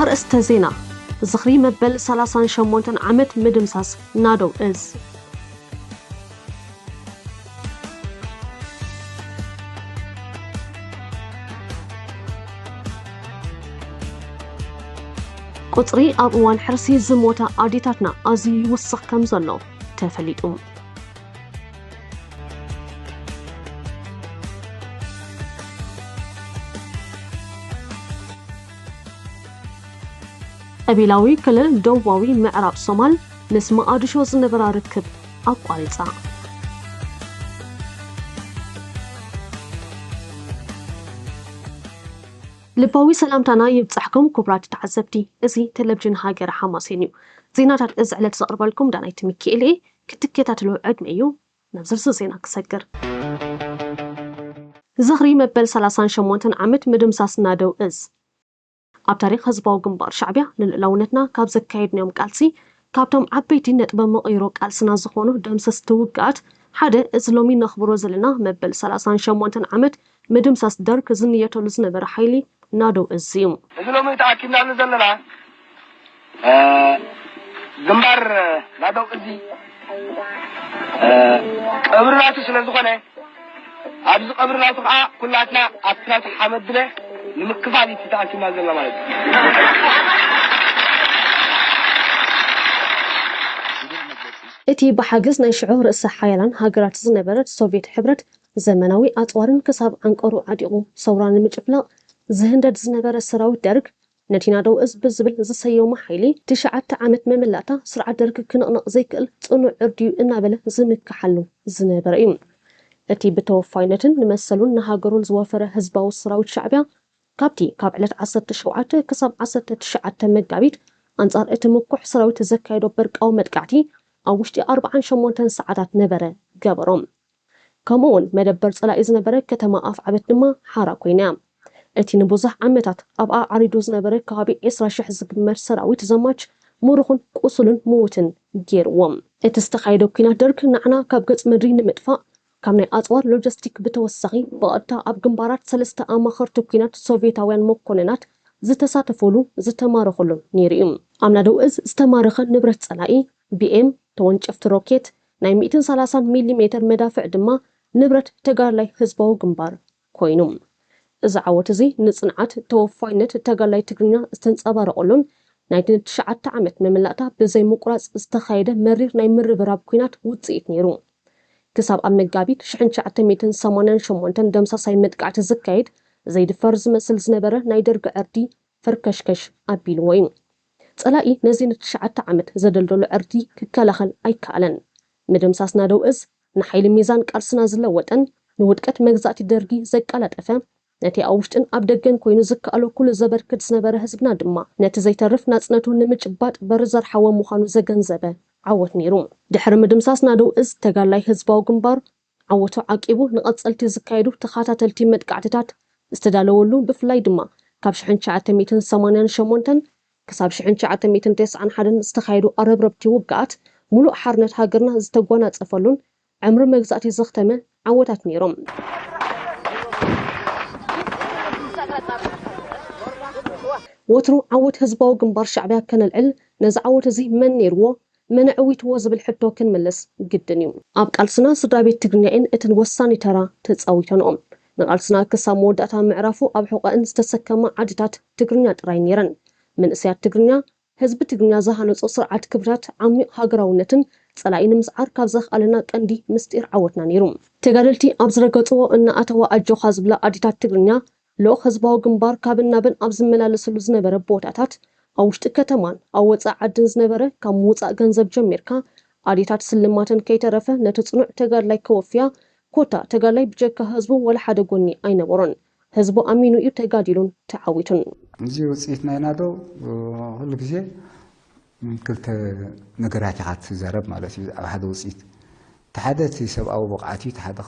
أرأست زينة زخري مبل 38 عمت مدمساس نادو إز قطري أبوان حرسي زموتا عاديتاتنا أزي وسخ كم زلو تفليتهم أبيلاوي كلل دوواوي معراب صومال نسمع أدشو زنبرا ركب أقواليتا لباوي سلامتنا يبصحكم كبرات تعزبتي ازي تلفجن هاجر حماسينيو زيناتات ازعلت زقرب لكم دانايت ميكيلي كتكيتاتلو عدميو نبزرس زينا كسجر زغري مبل 38 عمت مدمساس نادو از ኣብ ታሪክ ህዝባዊ ግንባር ሻዕብያ ንልዕላውነትና ካብ ዘካየድናዮም ቃልሲ ካብቶም ዓበይቲ ነጥበ መቐይሮ ቃልስና ዝኾኑ ደምሰስቲ ውግኣት ሓደ እዚ ሎሚ ነኽብሮ ዘለና መበል 38 ዓመት ምድምሳስ ደርግ ዝንየተሉ ዝነበረ ሓይሊ ናደው እዚ እዩ እዚ ሎሚ ተኣኪድናሉ ዘለና ግንባር ናደው እዚ ቀብርናቱ ስለዝኾነ ኣብዚ ቀብርናቱ ከዓ ኩላትና ኣብትናቱ ሓመድለ ንምክፋል ይተኣኪድና ዘለና ማለት እቲ ብሓገዝ ናይ ሽዑ ርእሰ ሓያላን ሃገራት ዝነበረት ሶቪየት ሕብረት ዘመናዊ ኣፅዋርን ክሳብ ዓንቀሩ ዓዲቑ ሰውራ ንምጭፍላቕ ዝህንደድ ዝነበረ ሰራዊት ደርግ ነቲ ናደው እዚ ብዝብል ዝሰየሙ ሓይሊ 9 ዓመት መመላእታ ስርዓት ደርግ ክንቕንቕ ዘይክእል ፅኑዕ ዕርድዩ እናበለ ዝምክሓሉ ዝነበረ እዩ እቲ ብተወፋይነትን ንመሰሉን ንሃገሩን ዝወፈረ ህዝባዊ ሰራዊት ሻዕብያ ካብቲ ካብ ዕለት 17 ክሳብ 19 መጋቢት ኣንጻር እቲ ምኩሕ ሰራዊት ዘካየዶ በርቃዊ መጥቃዕቲ ኣብ ውሽጢ 48 ሰዓታት ነበረ ገበሮም ከምኡውን መደበር ጸላኢ ዝነበረ ከተማ ኣፍ ዓበት ድማ ሓራ ኮይና እቲ ንብዙሕ ዓመታት ኣብኣ ዓሪዱ ዝነበረ ከባቢ 20,000 ዝግመት ሰራዊት ዘማች ሙሩኹን ቁስሉን ምውትን ገይርዎም እቲ ዝተኻየደ ኩናት ደርግ ንዓና ካብ ገጽ ምድሪ ንምጥፋእ ካብ ናይ ኣጽዋር ሎጂስቲክ ብተወሳኺ ብቐጥታ ኣብ ግንባራት 3 ኣማኸርቲ ኩናት ሶቪየታውያን መኮንናት ዝተሳተፈሉ ዝተማረኹሉን ነይሩ እዩ ኣብ ናደው እዚ ዝተማረኸ ንብረት ጸላኢ ቢኤም ተወንጨፍቲ ሮኬት ናይ 130 ሚሜ መዳፍዕ ድማ ንብረት ተጋድላይ ህዝባዊ ግንባር ኮይኑ እዚ ዓወት እዚ ንጽንዓት ተወፋይነት ተጋድላይ ትግርኛ ዝተንጸባረቐሉን ናይ 9 ዓመት መመላእታ ብዘይ ምቁራጽ ዝተኻየደ መሪር ናይ ምርብራብ ኩናት ውጽኢት ነይሩ ክሳብ ኣብ መጋቢት 1988 ደምሳሳይ መጥቃዕቲ ዝካየድ ዘይድፈር ዝመስል ዝነበረ ናይ ደርጊ ዕርዲ ፈርከሽከሽ ኣቢልዎ እዩ ጸላኢ ነዚ ን9 ዓመት ዘደልደሉ ዕርዲ ክከላኸል ኣይከኣለን ምድምሳስ ናደው እዚ ንሓይሊ ሚዛን ቃልስና ዝለወጠን ንውድቀት መግዛእቲ ደርጊ ዘቃላጠፈ ነቲ ኣብ ውሽጥን ኣብ ደገን ኮይኑ ዝከኣሎ ኩሉ ዘበርክት ዝነበረ ህዝብና ድማ ነቲ ዘይተርፍ ናጽነቱ ንምጭባጥ በር ዘርሓወ ምዃኑ ዘገንዘበ ዓወት ነይሩ ድሕሪ ምድምሳስ ናደው እዚ ተጋድላይ ህዝባዊ ግንባር ዓወቱ ዓቂቡ ንቐጸልቲ ዝካየዱ ተኸታተልቲ መጥቃዕትታት ዝተዳለወሉ ብፍላይ ድማ ካብ 1988 ክሳብ 1991 ዝተኻየዱ ኣረብረብቲ ውግኣት ሙሉእ ሓርነት ሃገርና ዝተጓናጸፈሉን ዕምሪ መግዛእቲ ዘኽተመ ዓወታት ነይሮም ወትሩ ዓወት ህዝባዊ ግንባር ሻዕብያ ከነልዕል ነዚ ዓወት እዚ መን ነይርዎ መን ዕዊትዎ ዝብል ሕቶ ክንመለስ ግድን እዩ ኣብ ቃልስና ስድራቤት ትግርኛን እትን ወሳኒ ተራ ተጻዊተንኦም ንቃልስና ክሳብ መወዳእታ ምዕራፉ ኣብ ሕቆአን ዝተሰከማ ዓድታት ትግርኛ ጥራይ ነይረን መንእስያት ትግርኛ ህዝቢ ትግርኛ ዝሃነጾ ስርዓት ክብራት ዓሚቕ ሃገራውነትን ጸላኢ ንምስዓር ካብ ዘኽኣለና ቀንዲ ምስጢር ዓወትና ነይሩ ተጋደልቲ ኣብ ዝረገጽዎ እናኣተዋ ኣጆኻ ዝብላ ኣዲታት ትግርኛ ልኡኽ ህዝባዊ ግንባር ካብ ናብን ኣብ ዝመላለሰሉ ዝነበረ ቦታታት ኣብ ውሽጢ ከተማን ኣብ ወፃእ ዓድን ዝነበረ ካብ ምውፃእ ገንዘብ ጀሚርካ ኣዴታት ስልማትን ከይተረፈ ነቲ ጽኑዕ ተጋድላይ ከወፍያ ኮታ ተጋድላይ ብጀካ ህዝቡ ወላ ሓደ ጎኒ ኣይነበሮን ህዝቡ ኣሚኑ እዩ ተጋዲሉን ተዓዊቱን እዚ ውፅኢት ናይ ናዶ ኩሉ ግዜ ክልተ ነገራት ኢኻ ትዛረብ ማለት እዩ ኣብ ሓደ ውፅኢት ተሓደ እቲ ሰብኣዊ ብቕዓት እዩ ተሓደ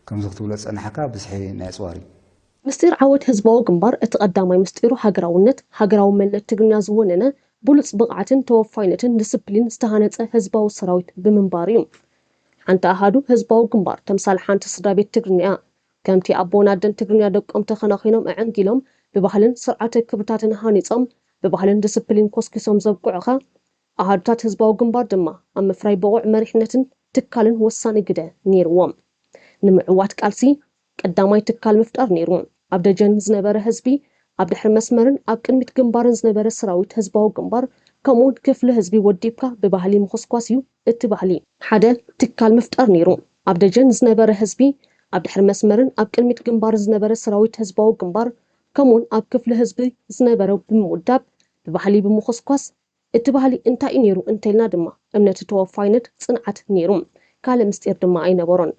ከምዚ ክትብሎ ፀናሕካ ብዝሒ ናይ ኣፅዋር እዩ ምስጢር ዓወት ህዝባዊ ግንባር እቲ ቀዳማይ ምስጢሩ ሃገራውነት ሃገራዊ መንነት ትግርኛ ዝወነነ ብሉፅ ብቕዓትን ተወፋይነትን ዲስፕሊን ዝተሃነፀ ህዝባዊ ሰራዊት ብምንባር እዩ ሓንቲ ኣሃዱ ህዝባዊ ግንባር ተምሳል ሓንቲ ስድራቤት ትግርኛ ከምቲ ኣቦና ኣደን ትግርኛ ደቆም ተኸናኺኖም ኣዕንጊሎም ببهلن سرعة كبرتاتن هانيصم ببهلن ديسبلين كوسكيسوم زبقعخا أهادتات هزباو جنبار دما أما فراي بوع مريحنتن تكالن وساني قدا نيروام نمعوات قالسي قداماي تكال مفتار نيروم أبدا زنبره هزبي أبدا حر مسمرن أب كلمة جنبارن زنبره سراويت هزباو جنبار كمون كفل هزبي وديبكا ببهلي مخصقاسيو اتبهلي حدا تكال مفتار نيروم أبدا زنبره هزبي أبدا حر مسمرن أب كلمة جنبار زنبره سراويت هزباو جنبار كمون أب كفل هزبي زنبره بموداب ببهلي بمخصقاس اتبهلي انتا نيرو انتلنا دما امنت توفاينت صنعت نيروم كال مستير دما اينبرون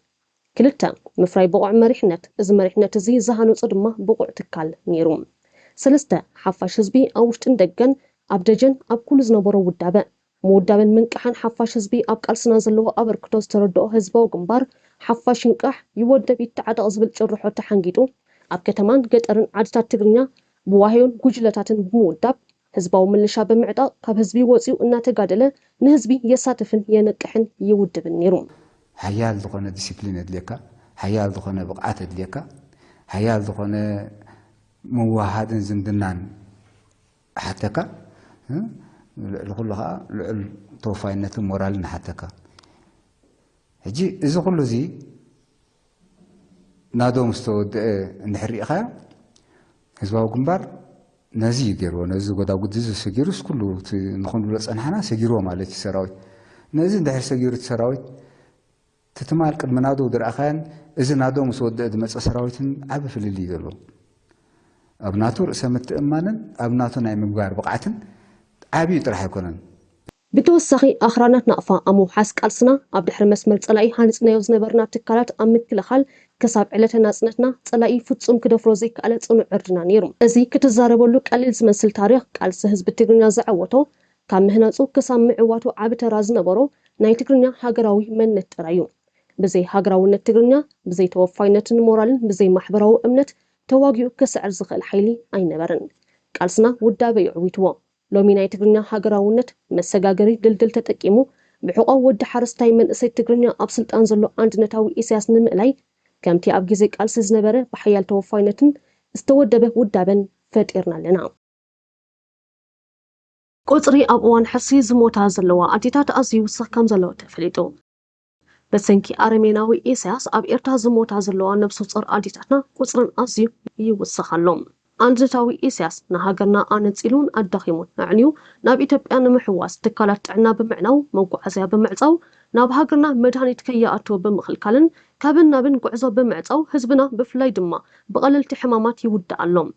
كلتا مفراي بقع مريحنت از مريحنت زي زهانو صدما بقع تكال نيروم سلسته حفاش حزبي اوشتن دغن ابدجن اب كل زنبرو ودابه مودابن منقحن حفاش حزبي اب قالسنا زلو ابركتو تردو حزبو جنبار حفاش نقح يودب يتعدى زبل ጭርሖ ተሐንጊጡ اب ከተማን ገጠርን ዓድታት ትግርኛ بواهيون ጉጅለታትን بموداب ህዝባው ምልሻ በመዕጣቅ ካብ ህዝቢ ወፂኡ እናተጋደለ ንህዝቢ የሳተፍን የነቅሕን ይውድብን ነይሩ ሓያል ዝኾነ ዲሲፕሊን እድልየካ ሓያል ዝኾነ ብቕዓት እድልየካ ሓያል ዝኾነ መዋሃድን ዝምድናን ሓተካ ልኩሉ ከዓ ልዑል ተወፋይነትን ሞራልን ሓተካ ሕጂ እዚ ኩሉ እዚ ናዶም ዝተወድአ እንድሕር ኢኻ ህዝባዊ ግንባር نزي يجرو نزي قد أقول جزء سجيروس كله نخون ولا صنحنا سجيرو مالك سراوي نزي ده سجيرو سراوي تتمال قد منادو در أخان إذا نادو مسود دمس سراويتن عب في اللي يدلو أبناتور سمت أمانن أبناتو نايم بقار بقعتن عبي طرح يكونن بتوسخي أخرانات نقفا أمو حاسك ألسنا عبد الحرم مسمر تلاقي هانسنا يوزنا برنا بتكالات أمك كل خال كساب علتنا سنتنا تلاقي فتسوم كده فروزيك على تصنع عرضنا نيرم أزي كتزاربولو قليل زمنسل تاريخ قال سهز بتقرنيا زعوتو كان مهناتو كسام عواتو عابت رازنا برو ناي تقرنيا هاقراوي من نترايو بزي هاقراوي نتقرنيا بزي توفاينة مورالن بزي محبراو أمنت تواقيو كسعر زخل حيلي أين برن قال سنا ودا بيعويتوا لومي ناي تقرنيا هاقراونت مساقاقري دلدل تتقيمو بحقا ود حرستاي من اسي تقرنيا أبسلت أنزلو عندنتاوي إسياس نمئلاي كامتي أبجيزيك ألسز نبره بحيال توفاينتن استودبه ودابن فتيرنا لنا قطري أبوان حسي زموتا زلوا أديتات أزيو سخكام زلوا تفليتو بسنكي أرميناوي إسياس أب إرتا زموتا زلوا نفسو صر أديتاتنا قطرن أزيو يوسخالهم عندتاوي إسياس نهاجرنا آنتسيلون الدخيمون معنيو ناب إتبقى نمحواس تكالات عنا بمعناو موقع عزيا بمعزاو ناب هاجرنا مدهاني تكيااتو بمخلكالن كابن نابن قعزو بمعزاو حزبنا بفلاي دما بقلل تحمامات يودع اللوم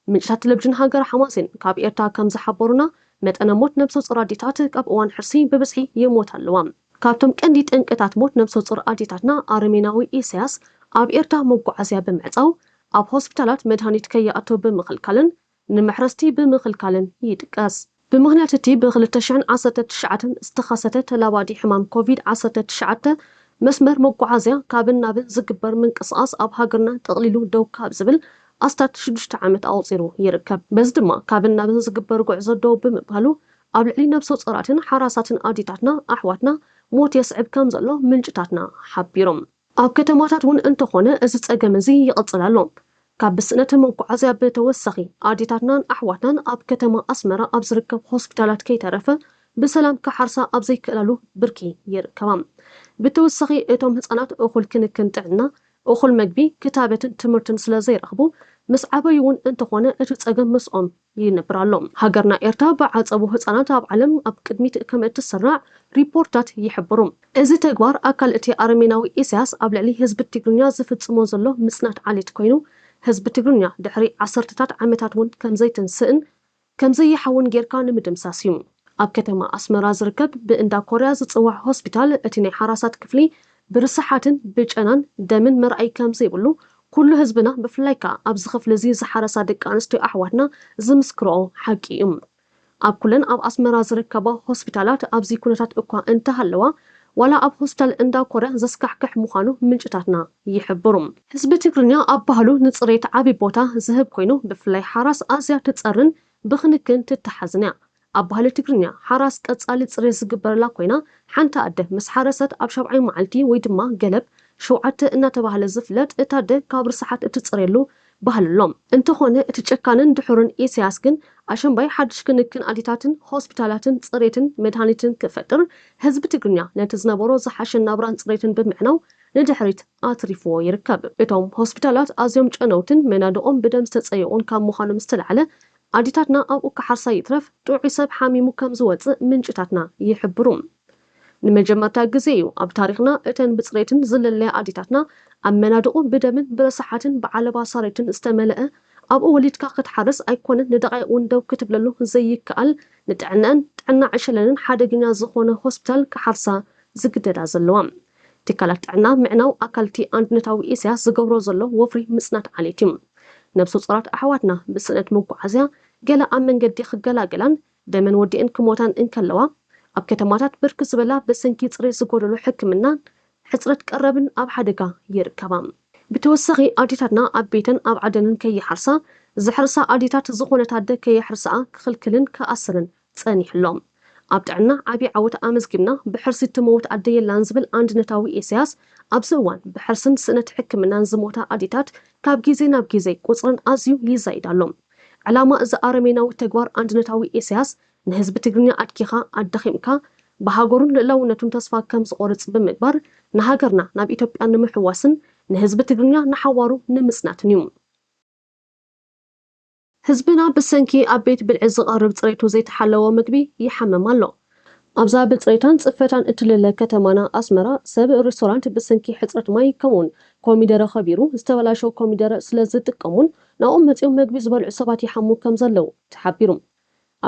من شات لبجن هاجر حماسين كاب إرتا كام زحبورنا مت أنا موت نفسو صراديتات كاب أوان حرسين ببسحي يموت اللوام كابتم كنديت انكتات موت نفسو صراديتاتنا آرميناوي إسياس أب إرتا موقع عزيا بمعزاو أب هوسبيتالات مدهانيت كيااتو بمخلكالن نمحرستي بمخلكالن يدقاس بمغنياتتي بغلتشعن عصتة تشعتن استخاصتة تلاوادي حمام كوفيد عصتة تشعتة مسمر موقعازيا كابن نابن زقبر من قصاص أب هاقرنا تقليلو دو كاب زبل أستات شدشت عامت أوصيرو يركب بس دما كابن نابن زقبر قعزو دو بمبهلو أب لعلي نفسو صراتن حراساتن آديتاتنا أحواتنا موت يسعب كامزالو منجتاتنا حبيرم أب كتماتات ون انتخونا ازت أجمزي يقصلالهم كاب بسنة موقعازيا بتوسخي آديتاتنا أحواتنا أب كتما أسمرا أب زركب هوسبيتالات كي ترفه بسلام كحرسا أب زي كلالو بركي يركبام بتوسخي إتوم هصانات أخل كنكن تعنا أخل مجبي كتابة تمرتن سلازي رخبو مس عبايون انتخونا اتو تساقم مسقوم ينبرالهم هاقرنا إرتابع عصابو هصانات أب علم أب كدميت كم اتسرع ريبورتات يحبرهم إزي تقوار أكال اتي أرميناوي إسياس أب لعلي هزب التقرنيا زفت سموزلو مسنات علي تكوينو هزب التقرنيا دحري عصرتتات عمتات ون كم زي تنسئن كم زي حاون جيركان مدمساسيوم أب كتما أسمرا زركب بإندا كوريا زتصوح هوسبيتال اتني حراسات كفلي برصحاتن بجأنان دامن مرأي كام زيبلو كل هزبنا بفلايكا أب زخف لزي زحراسا دك أنستو أحواتنا زمسكرو حقيقم أب كلن أب أسمرا زركبا هوسبيتالات أب زي كونتات أكوا انتهالوا ولا أب هوسبيتال إندا كوريا زسكحكح مخانو منجتاتنا يحبرم هزب تقرنيا أب بهلو نتصريت عابي بوتا زهب كوينو بفلاي حراس آزيا تتصرن بخنكن تتحزنيا أب بهلو تقرنيا حراس كتصالي تصري زقبرلا كوينا حانتا أده مس حرست أب شبعي معلتي ويدما قلب شوعت إنا تبهل الزفلت اتاده كابر صحات اتتصريلو ባህልሎም እንተኾነ እቲ ጨካንን ድሑርን ኢሳያስ ግን ኣሸንባይ ሓድሽ ክንክን ኣዲታትን ሆስፒታላትን ፅሬትን መድሃኒትን ክፈጥር ህዝቢ ትግርኛ ነቲ ዝነበሮ ዝሓሸ ናብራን ፅሬትን ብምዕናው ንድሕሪት ኣትሪፍዎ ይርከብ። እቶም ሆስፒታላት ኣዝዮም ጨነውትን መናድቖም ብደም ዝተፀየቑን ካብ ምዃኖም ዝተልዓለ ኣዲታትና ኣብኡ ክሓርሳ ይትረፍ ጥዑይ ሰብ ሓሚሙ ከም ዝወፅእ ምንጭታትና ይሕብሩ። ንመጀመርታ ግዜ እዩ ኣብ ታሪክና እተን ብፅሬትን ዝለለያ ኣዲታትና ኣብ መናድቑ ብደምን ብረሳሓትን ብዓለባ ሳሬትን ዝተመልአ ኣብኡ ወሊድካ ክትሓርስ ኣይኮነን ንደቃይቕ እውን ደው ክትብለሉ ዘይከኣል ንጥዕናን ጥዕና ዕሸለንን ሓደገኛ ዝኾነ ሆስፒታል ክሓርሳ ዝግደዳ ዘለዋ። ትካላት ጥዕና ምዕናው ኣካልቲ ኣንድነታዊ ኢሳያስ ዝገብሮ ዘሎ ወፍሪ ምጽናት ዓሌት እዩ። ነብሱ ፀራት ኣሕዋትና ብስእነት መጓዓዝያ ገለ ኣብ መንገዲ ክገላገላን ደመን ወዲአን ክሞታን እንከለዋ ኣብ ከተማታት ብርክት ዝበላ ብሰንኪ ፅሬት ዝጎደሎ ሕክምናን ሕፅረት ቀረብን ኣብ ሓደጋ ይርከባ። ብተወሳኺ ኣዲታትና ኣብ ቤተን ኣብ ዓደንን ከይሓርሳ ዝሕርሳ ኣዲታት ዝኾነ ታደ ከየሕርስኣ ክኽልክልን ክኣስርን ፀኒሕሎም። ኣብ ጥዕና ዓብዪ ዓወት ኣመዝጊብና ብሕርሲ ትመውት ኣደየላን ዝብል ኣንድነታዊ ኢሳያስ ኣብዚ እዋን ብሕርስን ስእነት ሕክምናን ዝሞታ ኣዲታት ካብ ግዜ ናብ ግዜ ቁፅረን ኣዝዩ ይዛይዳሎም። ዕላማ እዚ ኣረሜናዊ ተግባር ኣንድነታዊ ኢሳያስ ንህዝቢ ትግርኛ ኣድኪኻ ኣዳኺምካ ብሃገሩን ልዕላውነቱን ተስፋ ከም ዝቆርፅ ብምግባር ንሃገርና ናብ ኢትዮጵያ ንምሕዋስን ንህዝቢ ትግርኛ ንሓዋሩ ንምጽናትን እዩ። ህዝብና ብሰንኪ ኣብ ቤት ብልዒ ዝቐርብ ፅሬቱ ዘይተሓለወ ምግቢ ይሓመም ኣሎ። ኣብዛ ብፅሬታን ፅፈታን እትልለ ከተማና ኣስመራ ሰብ ሬስቶራንት ብሰንኪ ሕፅረት ማይ ከምኡውን ኮሚደረ ከቢሩ ዝተበላሸው ኮሚደረ ስለ ዝጥቀሙን ናብኦም መፂኦም ምግቢ ዝበልዑ ሰባት ይሓሙ ከም ዘለው ተሓቢሩ።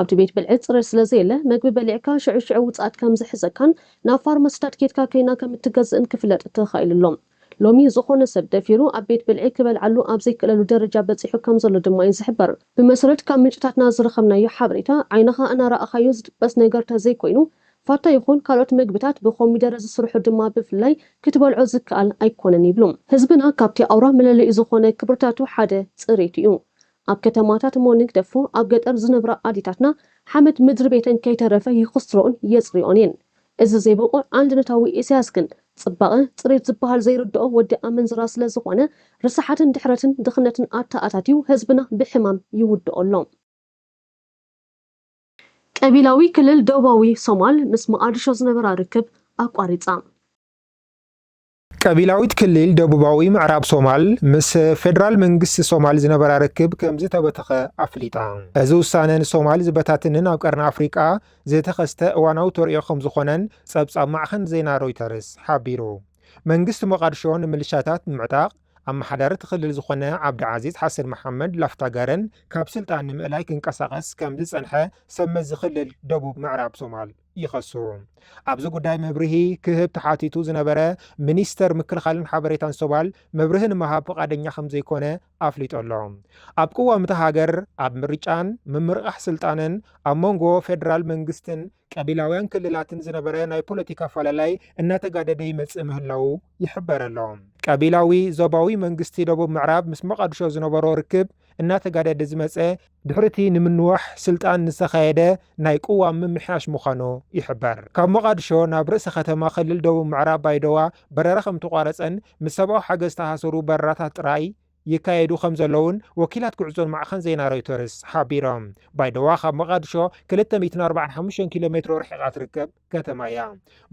ኣብቲ ቤት ብልዒ ፅሬት ስለ ዘየለ ምግቢ በሊዕካ ሽዑ ውፅኣት ከም ዝሕዘካን ናብ ፋርማሲታት ኬድካ ከይና ከም እትገዝእን ክፍለጥ ተኻኢልሎም። ሎሚ ዝኾነ ሰብ ደፊሩ ኣብ ቤት ብልዒ ክበልዓሉ ኣብ ዘይክእለሉ ደረጃ በፂሑ ከም ዘሎ ድማ እዩ ዝሕበር። ብመሰረት ካብ ምንጭታትና ዝረኸብናዮ ሓበሬታ ዓይንኻ እናረኣኻዮ ዝጥበስ ነገር ተዘይኮይኑ ፋታ ይኹን ካልኦት ምግብታት ብኮሚደረ ዝስርሑ ድማ ብፍላይ ክትበልዖ ዝከኣል ኣይኮነን ይብሉ። ህዝብና ካብቲ ኣውራ መለለዪ ዝኾነ ክብርታቱ ሓደ ፅሬት እዩ። ኣብ ከተማታት ሞኒግ ደፎ ኣብ ገጠር ዝነብራ ኣዲታትና ሓመድ ምድሪ ቤተን ከይተረፈ ይኽስሮን የፅሪኦን እየን። እዚ ዘይበቆ ኣንድነታዊ ኢሳያስ ግን ጽባቐ ፅሬት ዝበሃል ዘይርድኦ ወዲ ኣመንዝራ ስለ ዝኾነ ርስሓትን ድሕረትን ድኽነትን ኣተኣታትዩ ህዝብና ብሕማም ይውድኦሎም። ቀቢላዊ ክልል ደቡባዊ ሶማል ምስ መቃዲሾ ዝነበራ ርክብ ኣቋሪፃ። ቀቢላዊት ክልል ደቡባዊ ምዕራብ ሶማል ምስ ፌደራል መንግስቲ ሶማል ዝነበራ ርክብ ከም ዝተበተኸ ኣፍሊጣ። እዚ ውሳነ ንሶማል ዝበታትንን ኣብ ቀርኒ ኣፍሪቃ ዝተኸስተ እዋናዊ ተሪኦ ከም ዝኾነን ጸብጻብ ማዕኸን ዜና ሮይተርስ ሓቢሩ። መንግስቲ መቃዲሾ ንምልሻታት ምዕጣቕ ኣመሓዳሪ ክልል ዝኾነ ዓብዲ ዓዚዝ ሓሰን መሐመድ ላፍታጋረን ካብ ስልጣን ንምእላይ ክንቀሳቐስ ከም ዝጸንሐ ሰመዚ ክልል ደቡብ ምዕራብ ሶማል ይኸሱ። ኣብዚ ጉዳይ መብርሂ ክህብ ተሓቲቱ ዝነበረ ሚኒስተር ምክልኻልን ሓበሬታን ሶማል መብርሂ ንምሃብ ፈቃደኛ ከም ዘይኮነ ኣፍሊጦሎ። ኣብ ቅዋምቲ ሃገር ኣብ ምርጫን ምምርቃሕ ስልጣንን ኣብ መንጎ ፌደራል መንግስትን ቀቢላውያን ክልላትን ዝነበረ ናይ ፖለቲካ ፈላላይ እናተጋደደ ይመጽእ ምህላው ይሕበረሎ። ቀቢላዊ ዞባዊ መንግስቲ ደቡብ ምዕራብ ምስ መቃዲሾ ዝነበሮ ርክብ እናተጋደደ ዝመፀ ድሕርቲ ንምንዋሕ ስልጣን ዝተኻየደ ናይ ቅዋም ምምሕያሽ ምዃኑ ይሕበር። ካብ መቃዲሾ ናብ ርእሲ ከተማ ክልል ደቡብ ምዕራብ ባይደዋ በረራ ከም ተቋረፀን ምስ ሰብኣዊ ሓገዝ ዝተሃሰሩ በረራታት ጥራይ ይካየዱ ከም ዘለውን ወኪላት ጉዕዞን ማዕኸን ዜና ሮይተርስ ሓቢሮም። ባይደዋ ካብ መቃዲሾ 245 ኪሎ ሜትሮ ርሒቓ ትርከብ ከተማ እያ።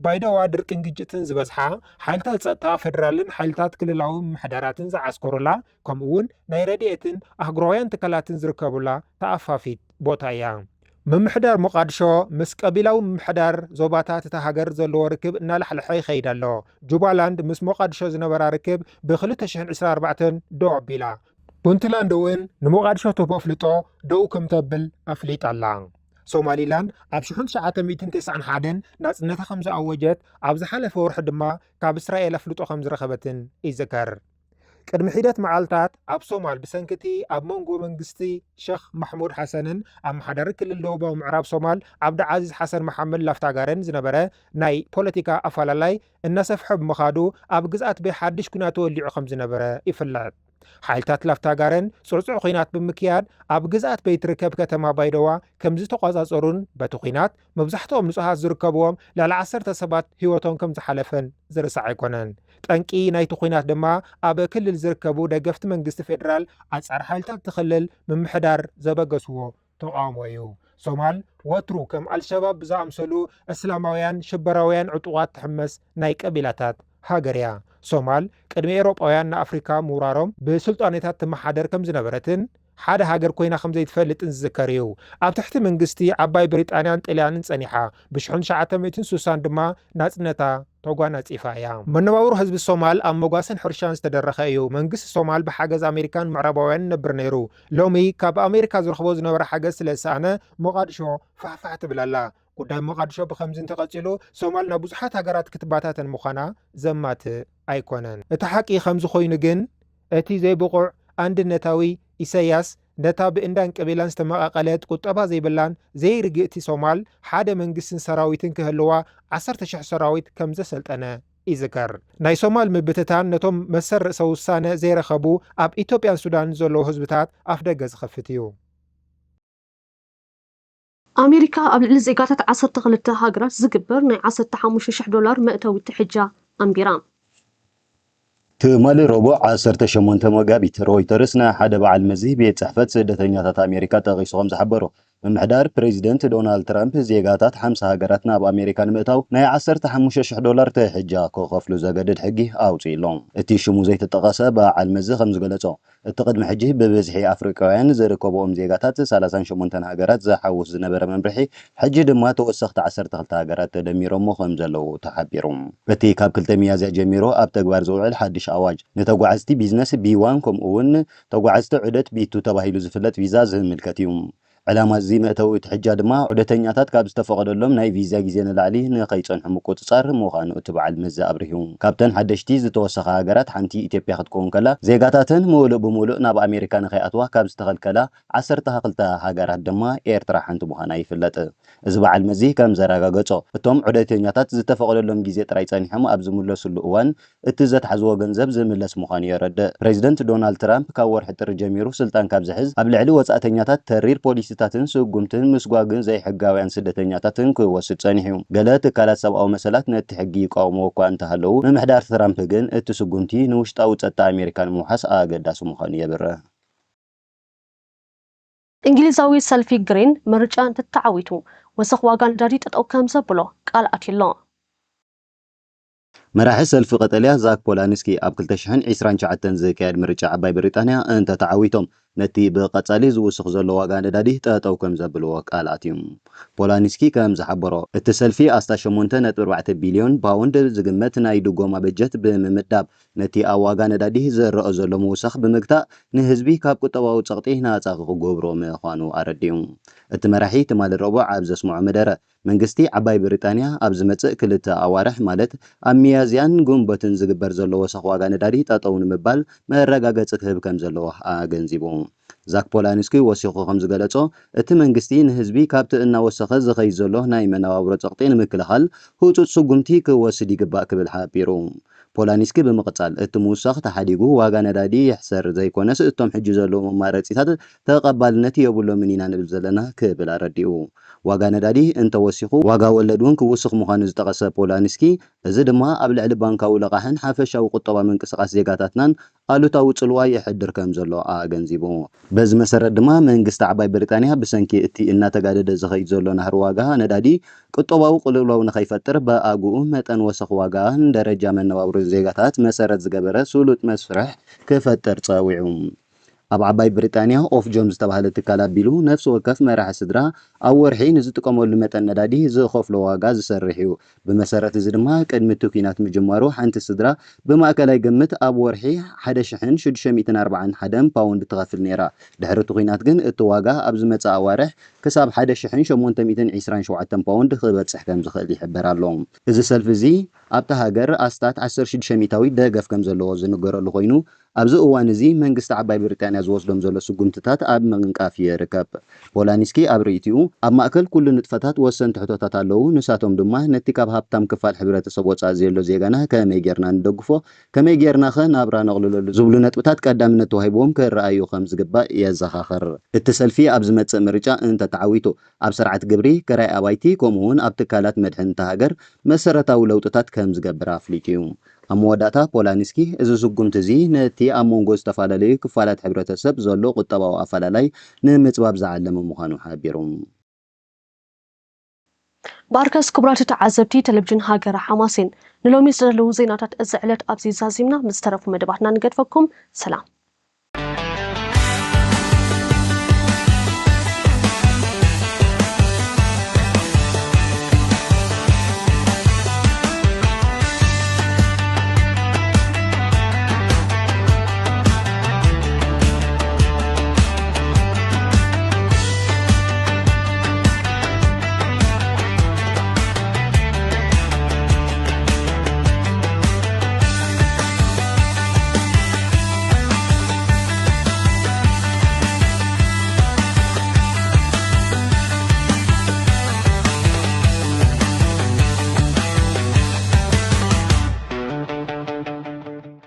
ባይደዋ ድርቅን ግጭትን ዝበዝሓ ሓይልታት ጸጥታ ፌደራልን ሓይልታት ክልላዊ ምምሕዳራትን ዝዓስከሩላ ከምኡውን ናይ ረድኤትን ኣህጉራውያን ትካላትን ዝርከቡላ ተኣፋፊት ቦታ እያ። ምምሕዳር መቃዲሾ ምስ ቀቢላዊ ምምሕዳር ዞባታት እታ ሃገር ዘለዎ ርክብ እናላሕለሐ ይኸይድ ኣሎ። ጁባላንድ ምስ መቃዲሾ ዝነበራ ርክብ ብ2024 ደው ኣቢላ። ፑንትላንድ እውን ንመቃዲሾ ተፈፍልጦ ደው ከም ተብል ኣፍሊጣ ኣላ። ሶማሊላንድ ኣብ 1991 ናጽነታ ከም ዝኣወጀት ኣብ ዝሓለፈ ወርሒ ድማ ካብ እስራኤል ኣፍልጦ ከም ዝረኸበትን ይዝከር። ቅድሚ ሒደት መዓልታት ኣብ ሶማል ብሰንኪቲ ኣብ መንጎ መንግስቲ ሼክ ማሕሙድ ሓሰንን ኣመሓዳሪ ክልል ደቡባዊ ምዕራብ ሶማል ዓብዲ ዓዚዝ ሓሰን መሐመድ ላፍታጋረን ዝነበረ ናይ ፖለቲካ ኣፈላላይ እናሰፍሐ ብምኻዱ ኣብ ግዝኣት ቤ ሓድሽ ኩናት ተወሊዑ ከም ዝነበረ ይፍለጥ። ሓይልታት ላፍታጋረን ጽርጽዕ ኹናት ብምክያድ ኣብ ግዛት በይትርከብ ከተማ ባይደዋ ከም ዝተቋጻጸሩን በቲ ኹናት መብዛሕትኦም ንጹሃት ዝርከብዎም ላዕሊ 10 ሰባት ህይወቶም ከም ዝሓለፈን ዝርሳዕ ኣይኮነን። ጠንቂ ናይቲ ኹናት ድማ ኣብ ክልል ዝርከቡ ደገፍቲ መንግስቲ ፌደራል ኣጻር ሓይልታት ትኽልል ምምሕዳር ዘበገስዎ ተቃውሞ እዩ። ሶማል ወትሩ ከም አልሸባብ ብዝኣምሰሉ እስላማውያን ሽበራውያን ዕጡዋት ትሕመስ ናይ ቀቢላታት ሃገር እያ። ሶማል ቅድሚ ኤሮጳውያን ንኣፍሪካ ምውራሮም ብስልጣኔታት ትመሓደር ከም ዝነበረትን ሓደ ሃገር ኮይና ከም ዘይትፈልጥን ዝዝከር እዩ። ኣብ ትሕቲ መንግስቲ ዓባይ ብሪጣንያን ጣልያንን ጸኒሓ ብ1960 ድማ ናጽነታ ተጓናጺፋ እያ። መነባብሮ ህዝቢ ሶማል ኣብ መጓሰን ሕርሻን ዝተደረኸ እዩ። መንግስቲ ሶማል ብሓገዝ ኣሜሪካን ምዕራባውያን ነብር ነይሩ። ሎሚ ካብ ኣሜሪካ ዝረኽቦ ዝነበረ ሓገዝ ስለ ዝሰኣነ ሞቃዲሾ ፋሕፋሕ ትብላላ። ጉዳይ ሞቃዲሾ ብከምዚ እንተቐፂሉ ሶማል ናብ ብዙሓት ሃገራት ክትባታተን ምዃና ዘማት ኣይኮነን። እቲ ሓቂ ከምዚ ኮይኑ ግን እቲ ዘይብቑዕ አንድነታዊ ኢሳያስ ነታ ብእንዳን ቀቢላን ዝተመቓቐለት ቁጠባ ዘይብላን ዘይርግእቲ ሶማል ሓደ መንግስትን ሰራዊትን ክህልዋ 10,000 ሰራዊት ከም ዘሰልጠነ ይዝከር። ናይ ሶማል ምብትታን ነቶም መሰር ርእሰ ውሳነ ዘይረኸቡ ኣብ ኢትዮጵያን ሱዳን ዘለዉ ህዝብታት ኣፍ ደገ ዝኸፍት እዩ። ኣሜሪካ ኣብ ልዕሊ ዜጋታት 12 ሃገራት ዝግበር ናይ $15,000 መእተዊ ትሕጃ ኣንቢራ። ትማሊ ረቡዕ 18 መጋቢት ሮይተርስ ናይ ሓደ በዓል መዚ ቤት ጽሕፈት ስደተኛታት ኣሜሪካ ጠቒሱ ከም ዝሓበሮ ምምሕዳር ፕሬዚደንት ዶናልድ ትራምፕ ዜጋታት 50 ሃገራት ናብ ኣሜሪካ ንምእታው ናይ $15,000 ትሕጃ ክኸፍሉ ዘገድድ ሕጊ ኣውፂኢሎም። እቲ ሽሙ ዘይተጠቐሰ በዓል መዚ ከም ዝገለጾ እቲ ቅድሚ ሕጂ ብብዝሒ ኣፍሪቃውያን ዝርከብኦም ዜጋታት 38 ሃገራት ዝሓውስ ዝነበረ መምርሒ ሕጂ ድማ ተወሰኽቲ 12 ሃገራት ተደሚሮሞ ከም ዘለዉ ተሓቢሩ። እቲ ካብ 2 ሚያዝያ ጀሚሮ ኣብ ተግባር ዝውዕል ሓድሽ ኣዋጅ ንተጓዓዝቲ ቢዝነስ B1 ከምኡውን ተጓዓዝቲ ዑደት B2 ተባሂሉ ዝፍለጥ ቪዛ ዝምልከት እዩ። ዕላማ እዚ መእተዊ ትሕጃ ድማ ዑደተኛታት ካብ ዝተፈቐደሎም ናይ ቪዛ ግዜ ንላዕሊ ንኸይጸንሑ ምቁፅጻር ምዃኑ እቲ በዓል መዚ ኣብሪሁ። ካብተን ሓደሽቲ ዝተወሰኸ ሃገራት ሓንቲ ኢትዮጵያ ክትከውን ከላ ዜጋታተን ምሉእ ብምሉእ ናብ ኣሜሪካ ንኸይኣትዋ ካብ ዝተኸልከላ 12 ሃገራት ድማ ኤርትራ ሓንቲ ምዃና ይፍለጥ። እዚ በዓል መዚ ከም ዘረጋገጾ እቶም ዑደተኛታት ዝተፈቐደሎም ግዜ ጥራይ ጸኒሖም ኣብ ዝምለሱሉ እዋን እቲ ዘተሓዝዎ ገንዘብ ዝምለስ ምዃኑ የረድእ። ፕሬዚደንት ዶናልድ ትራምፕ ካብ ወርሒ ጥሪ ጀሚሩ ስልጣን ካብ ዝሕዝ ኣብ ልዕሊ ወጻእተኛታት ተሪር ፖሊሲታትን ስጉምትን ምስጓግን ዘይሕጋውያን ስደተኛታትን ክወስድ ጸኒሑ እዩ። ገለ ትካላት ሰብኣዊ መሰላት ነቲ ሕጊ ይቃወምዎ እኳ እንተሃለዉ ምምሕዳር ትራምፕ ግን እቲ ስጉምቲ ንውሽጣዊ ጸጥታ ኣሜሪካ ንምውሓስ ኣገዳሲ ምዃኑ የብርህ። እንግሊዛዊ ሰልፊ ግሪን ምርጫ እንትተዓዊቱ ወሰኽ ዋጋ ነዳዲ ጠጠው ከም ዘብሎ ቃል ኣትሎ። መራሒ ሰልፊ ቀጠልያ ዛክ ፖላንስኪ ኣብ 2029 ዝካየድ ምርጫ ዓባይ ብሪጣንያ እንተተዓዊቶም ነቲ ብቐጻሊ ዝውስኽ ዘሎ ዋጋ ነዳዲ ጠጠው ከም ዘብልዎ ቃል ኣትዩ። ፖላንስኪ ከም ዝሓበሮ እቲ ሰልፊ 8.4 ቢልዮን ፓውንድ ዝግመት ናይ ድጎማ በጀት ብምምዳብ ነቲ ኣብ ዋጋ ነዳዲ ዝረአ ዘሎ ምውሳኽ ብምግታእ ንህዝቢ ካብ ቁጠባዊ ጸቕጢ ናጻ ክገብሮ ምዃኑ ኣረዲኡ። እቲ መራሒ ትማሊ ረቡዕ ኣብ ዘስምዖ መደረ መንግስቲ ዓባይ ብሪጣንያ ኣብ ዝመጽእ 2 ኣዋርሕ ማለት ኣብ ሚያዝያን ጉንበትን ዝግበር ዘሎ ወሰኽ ዋጋ ነዳዲ ጠጠው ንምባል መረጋገፂ ክህብ ከም ዘለዎ ኣገንዚቡ። ዛክ ፖላንስኪ ወሲኹ ከም ዝገለጾ እቲ መንግስቲ ንህዝቢ ካብቲ እናወሰኸ ዝኸይድ ዘሎ ናይ መነባብሮ ጸቕጢ ንምክልኻል ህፁፅ ስጉምቲ ክወስድ ይግባእ ክብል ሓቢሩ። ፖላንስኪ ብምቕጻል እቲ ምውሳኽ ተሓዲጉ ዋጋ ነዳዲ ይሕሰር ዘይኮነስ እቶም ሕጂ ዘለዎም ኣማራጺታት ተቐባልነት የብሎምን ኢና ንብል ዘለና ክብል ኣረዲኡ። ዋጋ ነዳዲ እንተወሲኹ ዋጋ ወለድ እውን ክውስኽ ምዃኑ ዝጠቐሰ ፖላንስኪ እዚ ድማ ኣብ ልዕሊ ባንካዊ ልቓሕን ሓፈሻዊ ቁጠባ ምንቅስቓስ ዜጋታትናን ኣሉታዊ ጽልዋ ይሕድር ከም ዘሎ ኣገንዚቡ። በዚ መሰረት ድማ መንግስቲ ዓባይ ብሪጣንያ ብሰንኪ እቲ እናተጋደደ ዝኸይድ ዘሎ ናህሪ ዋጋ ነዳዲ ቁጠባዊ ቅልውላው ንኸይፈጥር በኣግኡ መጠን ወሰኽ ዋጋን ደረጃ መነባብሮ ዜጋታት መሰረት ዝገበረ ስሉጥ መስርሕ ክፈጥር ጸዊዑ። ኣብ ዓባይ ብሪጣንያ ኦፍ ጆም ዝተባህለ ትካል ኣቢሉ ነፍሲ ወከፍ መራሒ ስድራ ኣብ ወርሒ ንዝጥቀመሉ መጠን ነዳዲ ዝኸፍሎ ዋጋ ዝሰርሕ እዩ። ብመሰረት እዚ ድማ ቅድሚ እቲ ኩናት ምጅማሩ ሓንቲ ስድራ ብማእከላይ ግምት ኣብ ወርሒ 1,641 ፓውንድ ትኸፍል ነይራ። ድሕሪ እቲ ኩናት ግን እቲ ዋጋ ኣብ ዝመጽእ ኣዋርሕ ክሳብ 1,827 ፓውንድ ክበጽሕ ከም ዝኽእል ይሕበር ኣሎ። እዚ ሰልፊ እዚ ኣብታ ሃገር ኣስታት 1600ታዊ ደገፍ ከም ዘለዎ ዝንገረሉ ኮይኑ ኣብዚ እዋን እዚ መንግስቲ ዓባይ ብሪጣንያ ዝወስዶም ዘሎ ስጉምትታት ኣብ ምንቃፍ ይርከብ። ፖላንስኪ ኣብ ርእይትኡ ኣብ ማእከል ኩሉ ንጥፈታት ወሰንቲ ሕቶታት ኣለዉ፣ ንሳቶም ድማ ነቲ ካብ ሃብታም ክፋል ሕብረተሰብ ወፃኢ ዘሎ ዜጋና ከመይ ጌርና እንደግፎ ከመይ ጌርና ኸ ናብራ ነቕልለሉ ዝብሉ ነጥብታት ቀዳምነት ተዋሂቦም ክረኣዩ ከም ዝግባእ የዘኻኽር። እቲ ሰልፊ ኣብ ዝመጽእ ምርጫ እንተተዓዊቱ ኣብ ስርዓት ግብሪ ክራይ ኣባይቲ ከምኡውን ኣብ ትካላት መድሕን ሃገር መሰረታዊ ለውጥታት ከም ዝገብር ኣፍሊጡ እዩ። ኣብ መወዳእታ ፖላንስኪ እዚ ስጉምቲ እዚ ነቲ ኣብ መንጎ ዝተፈላለዩ ክፋላት ሕብረተሰብ ዘሎ ቁጠባዊ ኣፈላላይ ንምፅባብ ዝዓለመ ምዃኑ ሓቢሩ። ባርከስ ክቡራት ተዓዘብቲ ቴሌቪዥን ሃገረ ሓማሴን ንሎሚ ዝደለዉ ዜናታት እዚ ዕለት ኣብዚ ዛዚምና ምስ ተረፉ መደባትና ንገድፈኩም ሰላም